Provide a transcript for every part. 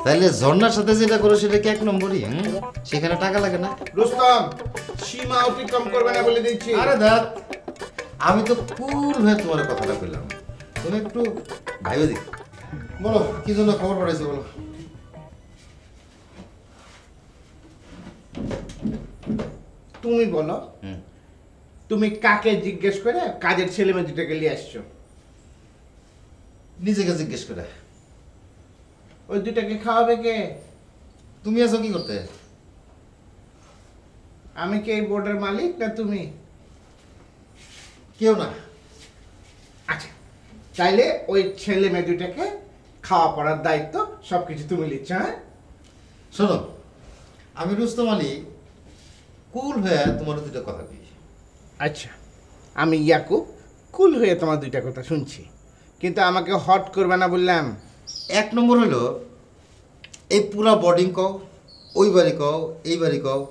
তাইলে ঝর্ণার সাথে যেটা করো সেটা কি এক নম্বরই? সেখানে টাকা লাগে না? রুস্তম, সীমা অতিক্রম করবে না বলে দিচ্ছি। আরে দাঁত, আমি তো কুল হয়ে তোমার কথাটা পেলাম, তুমি একটু ভাইবে দিক। বলো কি জন্য খবর পাঠাইছো বলো। তুমি বলো, তুমি কাকে জিজ্ঞেস করে কাজের ছেলে মেয়ে দুটাকে নিয়ে আসছো? নিজেকে জিজ্ঞেস করে। ওই দুটাকে খাওয়াবে কে? তুমি আছো কি করতে? আমি কি এই বোর্ডের মালিক না তুমি? কেউ না। আচ্ছা, তাইলে ওই ছেলে মেয়ে দুটাকে খাওয়া পড়ার দায়িত্ব সবকিছু তুমি নিচ্ছ। হ্যাঁ, শোনো, আমি রুস্তম আলী কুল হয়ে তোমার দুটো কথা কই। আচ্ছা, আমি ইয়াকুব কুল হয়ে তোমার দুইটা কথা শুনছি, কিন্তু আমাকে হট করবে না বললাম। এক নম্বর হলো, এই পুরা বোর্ডিং কও, ওই বাড়ি কও, এই বাড়ি কও,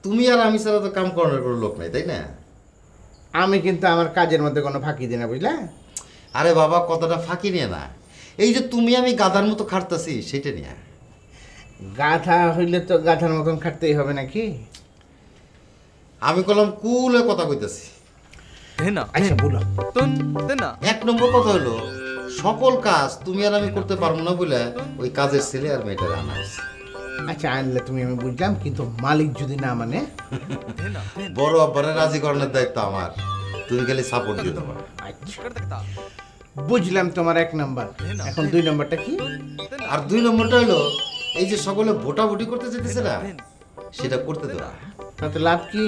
তুমি আর আমি ছাড়া তো কাম করানোর কোনো লোক নাই, তাই না? আমি কিন্তু আমার কাজের মধ্যে কোনো ফাঁকি দিই না, বুঝলে? আরে বাবা, কতটা ফাঁকি নিয়ে না, এই যে তুমি আমি গাধার মতো খাটতেছি সেটা নিয়ে। গাধা হইলে তো গাধার মতন খাটতেই হবে নাকি? আমি কলম কুল হয়ে কথা কইতেছি। আচ্ছা বলো। এক নম্বর কথা হলো, সকল কাজ তুমি আর আমি করতে পারবো না বলে ওই কাজের ছেলে আর মেয়েটার আনা হয়েছে। আচ্ছা, আনলে তুমি আমি বুঝলাম, কিন্তু মালিক যদি না মানে? বড় আব্বারে রাজি করানোর দায়িত্ব আমার, তুমি খালি সাপোর্ট দিয়ে দেবো। আচ্ছা, বুঝলাম তোমার এক নাম্বার। এখন দুই নাম্বারটা কি? আর দুই নম্বরটা হলো, এই যে সকলে ভোটাভুটি করতে যেতেছে না, সেটা করতে দেওয়া। তাতে লাভ কি?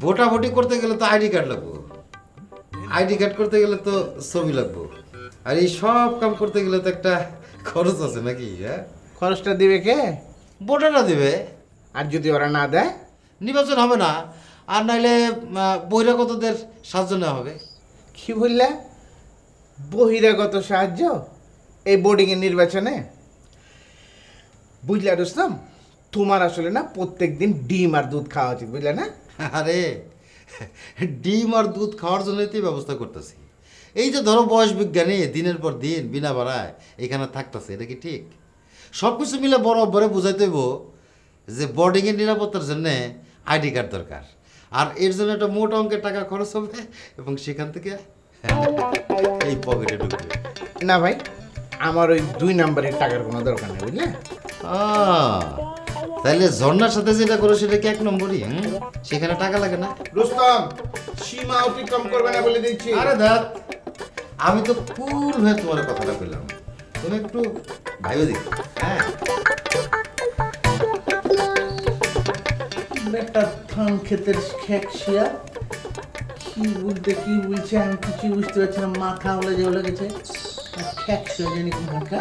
ভোটাভুটি করতে গেলে তো আইডি কার্ড লাগবো, আইডি কার্ড করতে গেলে তো ছবি লাগবো, আর এই সব কাম করতে গেলে তো একটা খরচ আছে নাকি? হ্যাঁ, খরচটা দিবে কে? ভোটাররা দেবে। আর যদি ওরা না দেয়? নির্বাচন হবে না, আর নাইলে বহিরাগতদের সাহায্য নেওয়া হবে। কি বললে? বহিরাগত সাহায্য এই বোর্ডিংয়ের নির্বাচনে? বুঝলে রুস্তম, তোমার আসলে না প্রত্যেক দিন ডিম আর দুধ খাওয়া উচিত, বুঝলে না? আরে ডিম আর দুধ খাওয়ার জন্যই তো এই ব্যবস্থা করতেছি। এই যে ধরো বয়স বিজ্ঞানী দিনের পর দিন বিনা ভাড়ায় এখানে থাকতেছে, এটা কি ঠিক? সব কিছু মিলে বড় অব্বরে বুঝাইতে হইব যে বোর্ডিংয়ের নিরাপত্তার জন্য আইডি কার্ড দরকার, আর এর জন্য একটা মোটা অঙ্কের টাকা খরচ হবে, এবং সেখান থেকে এই পকেটে ঢুকবে। না ভাই, আমার ওই দুই নাম্বারের টাকার কোনো দরকার নেই, বুঝলে? তাইলে ঝর্ণার সাথে যেটা করো সেটা কি এক নম্বরই? সেখানে টাকা লাগে না? রুস্তম, সীমা অতিক্রম করবে না বলে দিচ্ছি। আরে দাঁত, আমি তো কুল হয়ে তোমার কথাটা পেলাম, তুমি একটু ভাইবে দিক। হ্যাঁ, একটা ধান ক্ষেতের খেকশিয়া কি বলছে আমি কিছু বুঝতে পারছি না, মাথা হলে যে হলে গেছে খেকশিয়া জানি কোনটা।